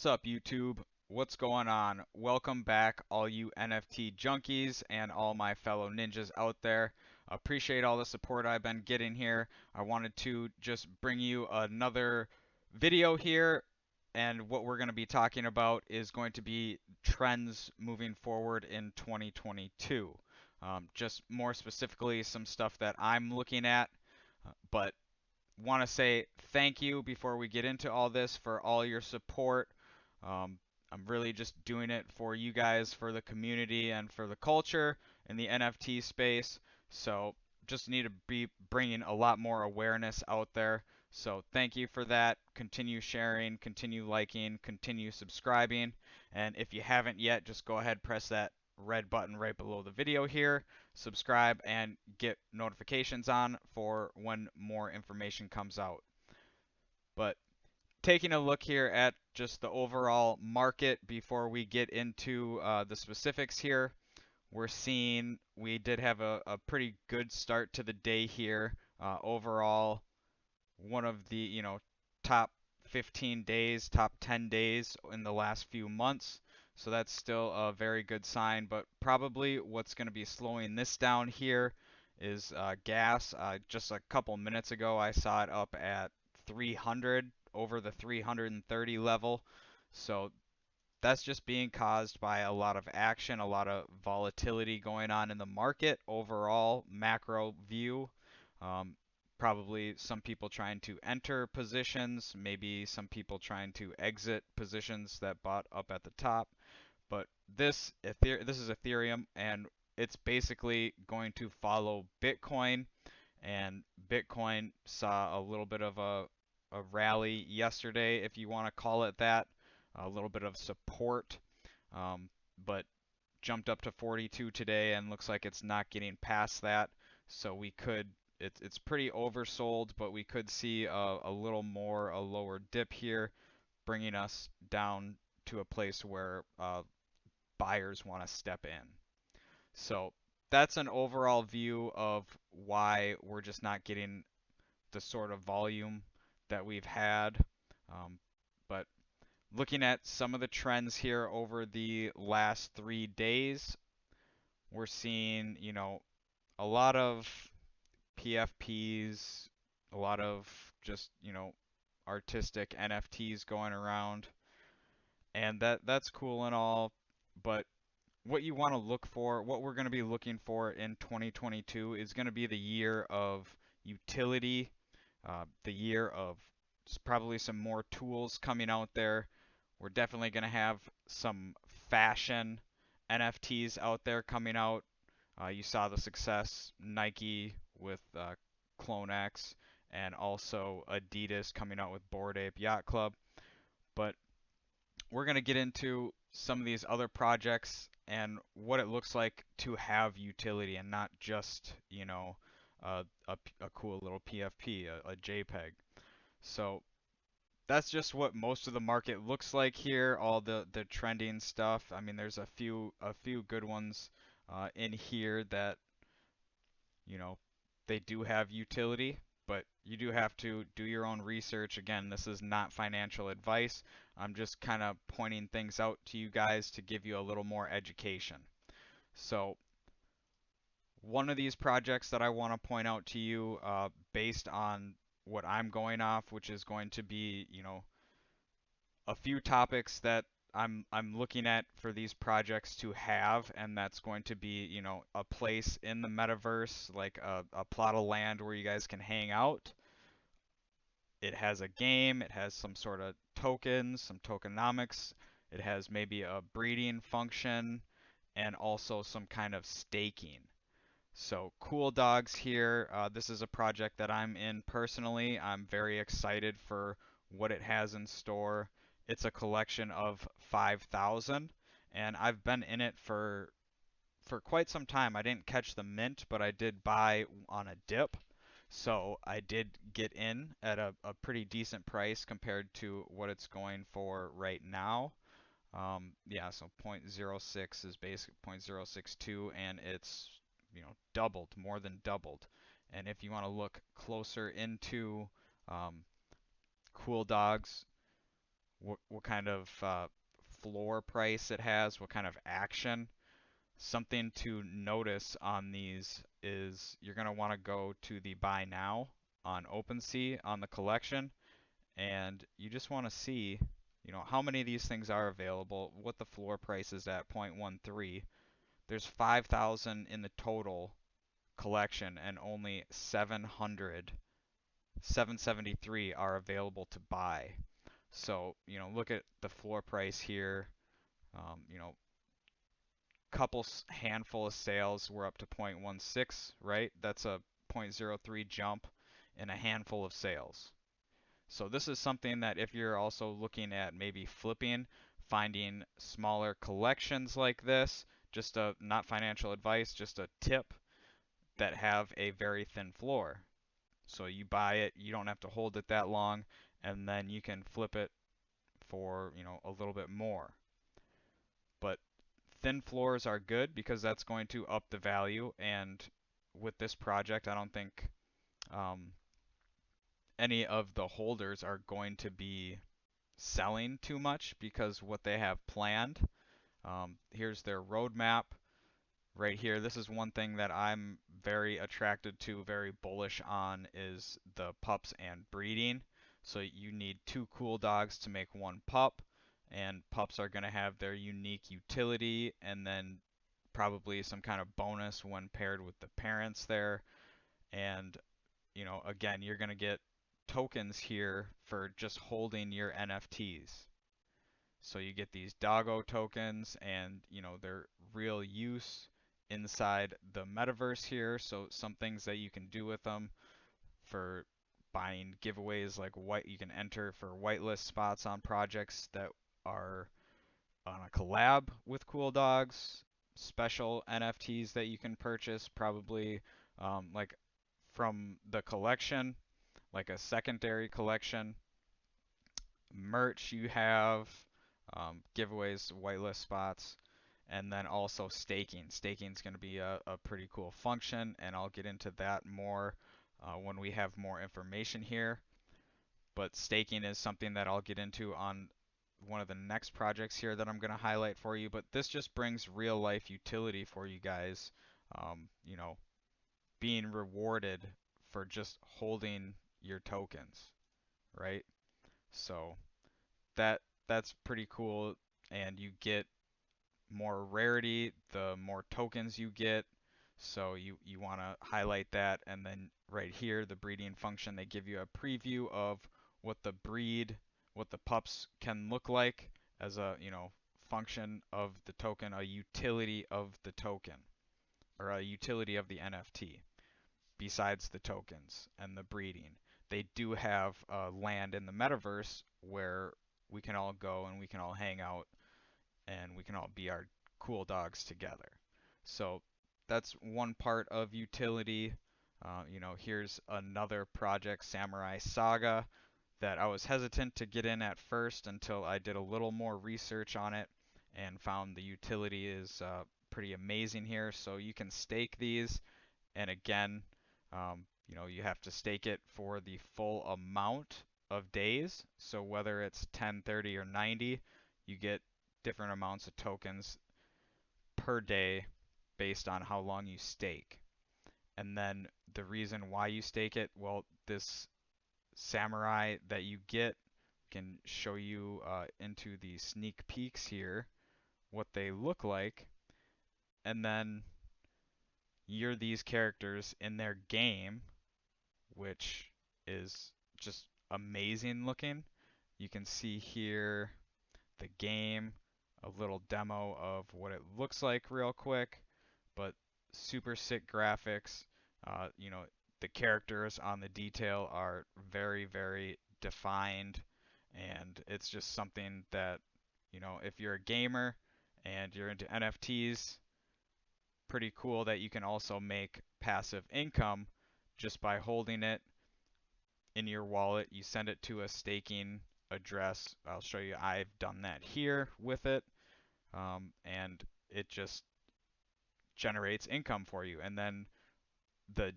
What's up, YouTube? What's going on? Welcome back, all you NFT junkies and all my fellow ninjas out there. Appreciate all the support I've been getting here. I wanted to just bring you another video here, and what we're going to be talking about is going to be trends moving forward in 2022. Just more specifically, some stuff that I'm looking at, but want to say thank you before we get into all this for all your support. Um, I'm really just doing it for you guys, for the community, and for the culture in the NFT space. So just need to be bringing a lot more awareness out there. So thank you for that. Continue sharing, continue liking, continue subscribing. And if you haven't yet, just go ahead, press that red button right below the video here, subscribe, and get notifications on for when more information comes out. But taking a look here at just the overall market before we get into the specifics here, we're seeing we did have a pretty good start to the day here. Overall, one of the top 15 days, top 10 days in the last few months. So that's still a very good sign, but probably what's going to be slowing this down here is gas. Just a couple minutes ago, I saw it up at 300 over the 330 level. So that's just being caused by a lot of action, a lot of volatility going on in the market overall, macro view. Um, Probably some people trying to enter positions, maybe some people trying to exit positions that bought up at the top. But this is Ethereum, and it's basically going to follow Bitcoin. And Bitcoin saw a little bit of a rally yesterday, if you want to call it that, a little bit of support, um, but jumped up to 42 today and looks like it's not getting past that. So we could, it's pretty oversold, but we could see a little more, a lower dip here, bringing us down to a place where buyers want to step in. So that's an overall view of why we're just not getting the sort of volume that we've had. But looking at some of the trends here over the last 3 days, we're seeing, a lot of PFPs, a lot of just, artistic NFTs going around, and that's cool and all, but what you want to look for, what we're going to be looking for in 2022 is going to be the year of utility, the year of probably some more tools coming out there. We're definitely going to have some fashion NFTs out there coming out. You saw the success Nike with Clone X, and also Adidas coming out with Bored Ape Yacht Club. But we're going to get into some of these other projects and what it looks like to have utility and not just, a cool little PFP, a JPEG. So that's just what most of the market looks like here, all the trending stuff. I mean, there's a few good ones in here that, you know, they do have utility, but you do have to do your own research. Again, this is not financial advice. I'm just kind of pointing things out to you guys to give you a little more education. So one of these projects that I want to point out to you, based on what I'm going off, which is going to be, a few topics that I'm looking at for these projects to have, and that's going to be, a place in the metaverse, like a plot of land where you guys can hang out. It has a game, it has some sort of tokens, some tokenomics, it has maybe a breeding function, and also some kind of staking. So cool dogs here. This is a project that I'm in personally. I'm very excited for what it has in store. It's a collection of 5,000, and I've been in it for quite some time. I didn't catch the mint, but I did buy on a dip. So I did get in at a pretty decent price compared to what it's going for right now. Yeah, so 0.06 is basically 0.062, and it's, doubled, more than doubled. And if you want to look closer into um, Cool Dogs, what kind of floor price it has, what kind of action. Something to notice on these is you're going to want to go to the buy now on OpenSea on the collection, and you just want to see, how many of these things are available, what the floor price is at 0.13. There's 5,000 in the total collection, and only 773 are available to buy. So, look at the floor price here. You know, couple handful of sales were up to 0.16, right? That's a 0.03 jump in a handful of sales. So this is something that if you're also looking at maybe flipping, finding smaller collections like this, just a not financial advice, just a tip that have a very thin floor. So you buy it, you don't have to hold it that long, and then you can flip it for, a little bit more. But thin floors are good because that's going to up the value. And with this project, I don't think um, any of the holders are going to be selling too much because what they have planned. Here's their roadmap right here. This is one thing that I'm very attracted to, very bullish on, is the pups and breeding. So you need two cool dogs to make one pup, and pups are going to have their unique utility and then probably some kind of bonus when paired with the parents there. And, again, you're going to get tokens here for just holding your NFTs. So you get these doggo tokens and, their real use inside the metaverse here. So some things that you can do with them for buying giveaways, like you can enter for whitelist spots on projects that are on a collab with Cool Dogs, special NFTs that you can purchase, probably like from the collection, like a secondary collection, merch you have, giveaways, whitelist spots, and then also staking. Staking is going to be a pretty cool function, and I'll get into that more when we have more information here. But staking is something that I'll get into on one of the next projects here that I'm going to highlight for you. But this just brings real life utility for you guys, you know, being rewarded for just holding your tokens, right? So that's pretty cool, and you get more rarity the more tokens you get. So you want to highlight that, and then right here, the breeding function, they give you a preview of what what the pups can look like as a, function of the token, a utility of the token, or a utility of the NFT besides the tokens and the breeding. They do have land in the metaverse where we can all go and we can all hang out and we can all be our cool dogs together. So that's one part of utility. Here's another project, Samurai Saga, that I was hesitant to get in at first until I did a little more research on it and found the utility is pretty amazing here. So you can stake these, and again, you have to stake it for the full amount of days. So whether it's 10, 30, or 90, you get different amounts of tokens per day based on how long you stake. And then the reason why you stake it, well, this samurai that you get can show you into the sneak peeks here what they look like. And then you're these characters in their game, which is just amazing looking. You can see here the game, a little demo of what it looks like real quick, but super sick graphics. The characters on the detail are very, very defined, and it's just something that, if you're a gamer and you're into NFTs, pretty cool that you can also make passive income just by holding it in your wallet. You send it to a staking address. I'll show you, I've done that here with it, and it just generates income for you. And then the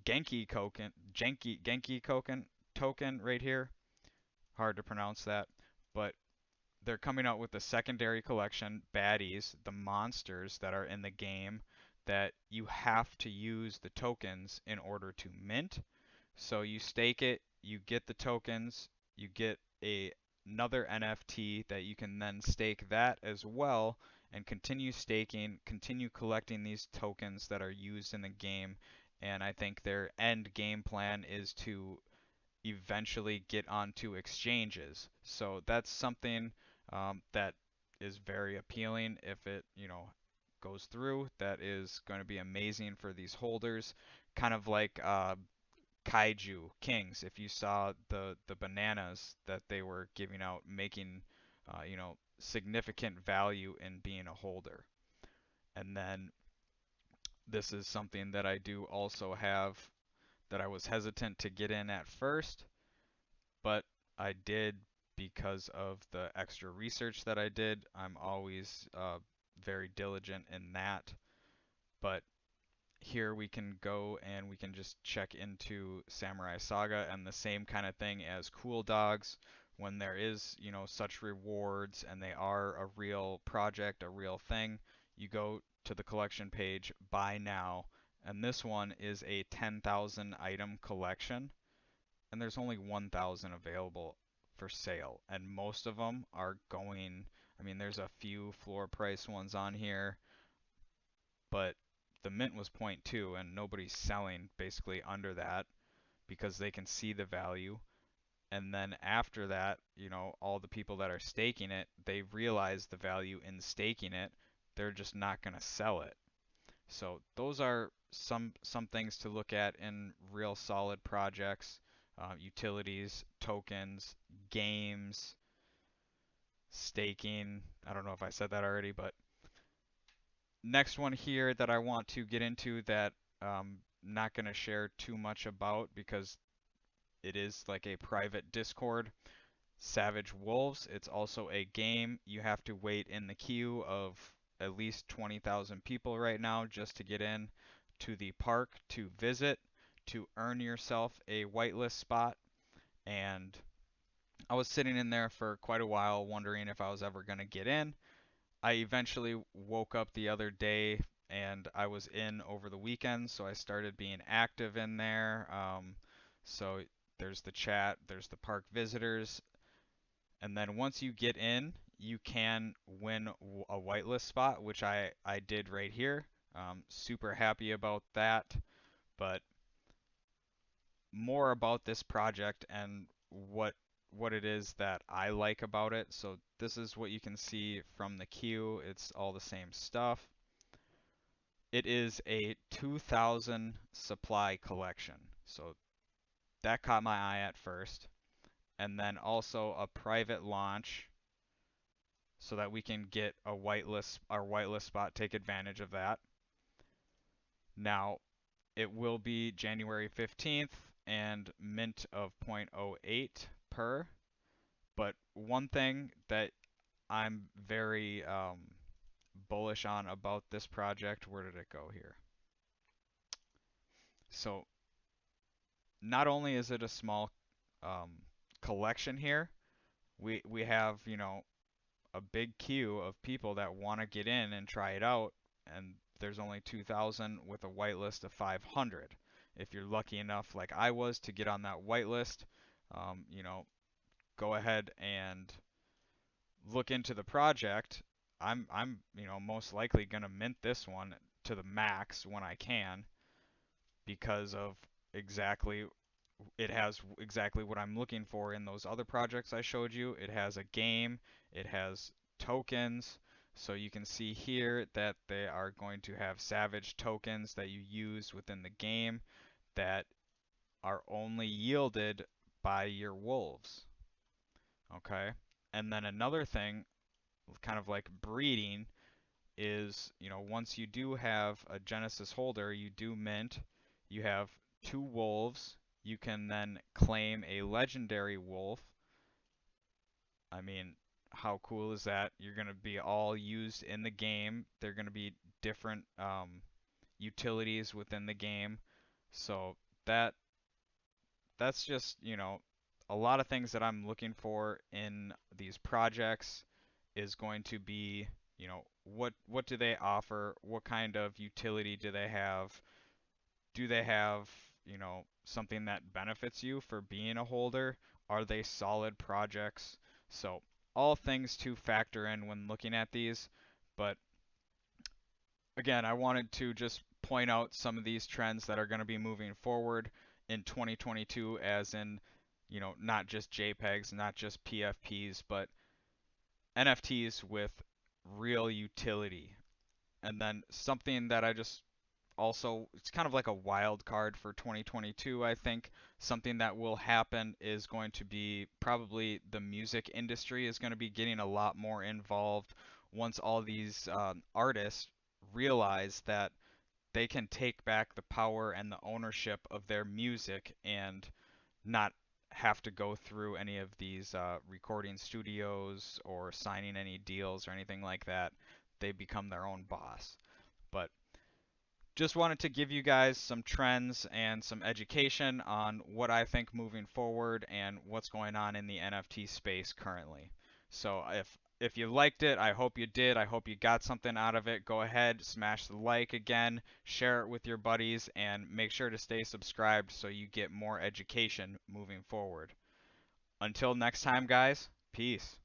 Genki token right here, hard to pronounce that, but they're coming out with the secondary collection, baddies, the monsters that are in the game that you have to use the tokens in order to mint. So you stake it, you get the tokens, you get another NFT that you can then stake that as well and continue staking, continue collecting these tokens that are used in the game. And I think their end game plan is to eventually get onto exchanges. So that's something that is very appealing if it, goes through. That is going to be amazing for these holders, kind of like Kaiju Kings. If you saw the bananas that they were giving out, making significant value in being a holder. And then this is something that I do also have that I was hesitant to get in at first, but I did because of the extra research that I did. I'm always very diligent in that. But here we can go and we can just check into Samurai Saga and the same kind of thing as Cool Dogs when there is, such rewards and they are a real project, a real thing. You go to the collection page, buy now, and this one is a 10,000 item collection and there's only 1,000 available for sale, and most of them are going. I mean, there's a few floor price ones on here, but the mint was point 0.2, and nobody's selling basically under that because they can see the value. And then after that, all the people that are staking it, they realize the value in staking it. They're just not going to sell it. So those are some things to look at in real solid projects, utilities, tokens, games, staking. I don't know if I said that already, but next one here that I want to get into that not going to share too much about because it is like a private Discord. Savage Wolves. It's also a game. You have to wait in the queue of at least 20,000 people right now just to get in to the park to visit, to earn yourself a whitelist spot. And I was sitting in there for quite a while wondering if I was ever going to get in. I eventually woke up the other day and I was in over the weekend, so I started being active in there. So there's the chat, there's the park visitors, and then once you get in, you can win a whitelist spot, which I did right here. Super happy about that. But more about this project and what it is that I like about it. So this is what you can see from the queue. It's all the same stuff. It is a 2,000 supply collection. So that caught my eye at first. And then also a private launch so that we can get our whitelist spot, take advantage of that. Now, it will be January 15th and mint of 0.08 per. But one thing that I'm very bullish on about this project, where did it go here? So not only is it a small um, collection here, we have, a big queue of people that want to get in and try it out, and there's only 2,000 with a whitelist of 500. If you're lucky enough, like I was, to get on that whitelist, um, you know, go ahead and look into the project. I'm most likely gonna mint this one to the max when I can because of exactly it has exactly what I'm looking for in those other projects I showed you. It has a game, it has tokens, so you can see here that they are going to have savage tokens that you use within the game that are only yielded by your wolves. Okay? And then another thing, kind of like breeding, is, once you do have a Genesis holder, you do mint, you have 2 wolves, you can then claim a legendary wolf. I mean, how cool is that? You're going to be all used in the game. They're going to be different utilities within the game. So that that's just, a lot of things that I'm looking for in these projects. is going to be, what do they offer? What kind of utility do they have? Do they have, something that benefits you for being a holder? Are they solid projects? So, all things to factor in when looking at these. But again, I wanted to just point out some of these trends that are going to be moving forward in 2022, as in, not just JPEGs, not just PFPs, but NFTs with real utility. And then something that I just also, it's kind of like a wild card for 2022, I think. Something that will happen is going to be probably the music industry is going to be getting a lot more involved once all these artists realize that they can take back the power and the ownership of their music and not have to go through any of these recording studios or signing any deals or anything like that. They become their own boss. But just wanted to give you guys some trends and some education on what I think moving forward and what's going on in the NFT space currently. So if you liked it, I hope you did. I hope you got something out of it. Go ahead, smash the like again, share it with your buddies, and make sure to stay subscribed so you get more education moving forward. Until next time, guys, peace.